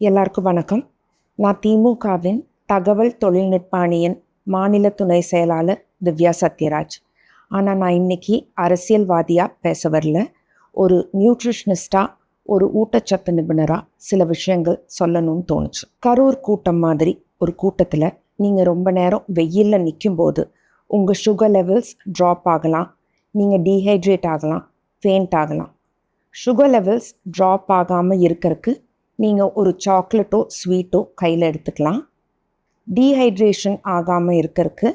எல்லாருக்கும் வணக்கம். நான் திமுகவின் தகவல் தொழில்நுட்ப அணியின் மாநில துணை செயலாளர் திவ்யா சத்யராஜ். ஆனால் நான் இன்னைக்கு அரசியல்வாதியாக பேச வரல. ஒரு நியூட்ரிஷனிஸ்டாக, ஒரு ஊட்டச்சத்து நிபுணராக சில விஷயங்கள் சொல்லணும்னு தோணுச்சு. கரூர் கூட்டம் மாதிரி ஒரு கூட்டத்தில் நீங்கள் ரொம்ப நேரம் வெயிலில் நிற்கும்போது உங்கள் சுகர் லெவல்ஸ் ட்ராப் ஆகலாம், நீங்கள் டீஹைட்ரேட் ஆகலாம், ஃபேண்ட் ஆகலாம். சுகர் லெவல்ஸ் ட்ராப் ஆகாமல் இருக்கிறதுக்கு நீங்கள் ஒரு சாக்லேட்டோ ஸ்வீட்டோ கையில் எடுத்துக்கலாம். டீஹைட்ரேஷன் ஆகாமல் இருக்கிறதுக்கு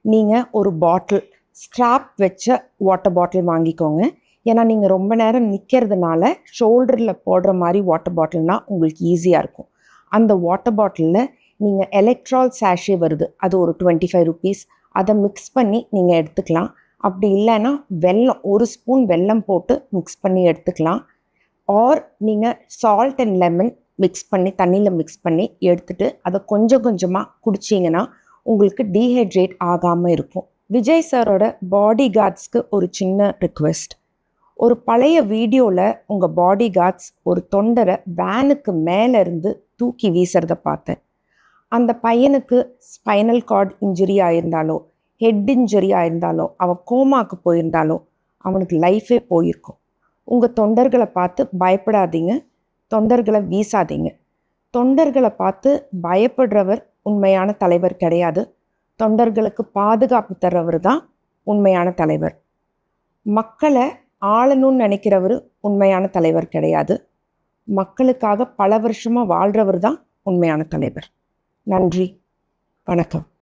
நீங்கள் ஒரு பாட்டில், ஸ்ட்ராப் வச்ச வாட்டர் பாட்டில் வாங்கிக்கோங்க. ஏன்னா நீங்கள் ரொம்ப நேரம் நிற்கிறதுனால ஷோல்டரில் போடுற மாதிரி வாட்டர் பாட்டில்னால் உங்களுக்கு ஈஸியாக இருக்கும். அந்த வாட்டர் பாட்டிலில் நீங்கள் எலக்ட்ரால் சாஷே வருது, அது ஒரு 25 rupees, அதை மிக்ஸ் பண்ணி நீங்கள் எடுத்துக்கலாம். அப்படி இல்லைன்னா வெல்லம், ஒரு ஸ்பூன் வெல்லம் போட்டு மிக்ஸ் பண்ணி எடுத்துக்கலாம். ஆர் நீங்கள் சால்ட் அண்ட் லெமன் மிக்ஸ் பண்ணி, தண்ணியில் மிக்ஸ் பண்ணி எடுத்துகிட்டு அதை கொஞ்சம் கொஞ்சமாக குடிச்சிங்கன்னா உங்களுக்கு டீஹைட்ரேட் ஆகாமல் இருக்கும். விஜய் சாரோட பாடி கார்ட்ஸ்க்கு ஒரு சின்ன ரிக்வெஸ்ட். ஒரு பழைய வீடியோவில் உங்கள் பாடி கார்ட்ஸ் ஒரு தொண்டரை வேனுக்கு மேலேருந்து தூக்கி வீசுறத பார்த்தேன். அந்த பையனுக்கு ஸ்பைனல் கார்டு இன்ஜுரி ஆயிருந்தாலோ, ஹெட் இன்ஜுரி ஆயிருந்தாலோ, அவன் கோமாக்கு போயிருந்தாலோ அவனுக்கு லைஃபே போயிருக்கும். உங்கள் தொண்டர்களை பார்த்து பயப்படாதீங்க, தொண்டர்களை வீசாதீங்க. தொண்டர்களை பார்த்து பயப்படுறவர் உண்மையான தலைவர் கிடையாது. தொண்டர்களுக்கு பாதுகாப்பு தர்றவர் தான் உண்மையான தலைவர். மக்களை ஆளணும்னு நினைக்கிறவர் உண்மையான தலைவர் கிடையாது. மக்களுக்காக பல வருஷமாக வாழ்கிறவர் தான் உண்மையான தலைவர். நன்றி, வணக்கம்.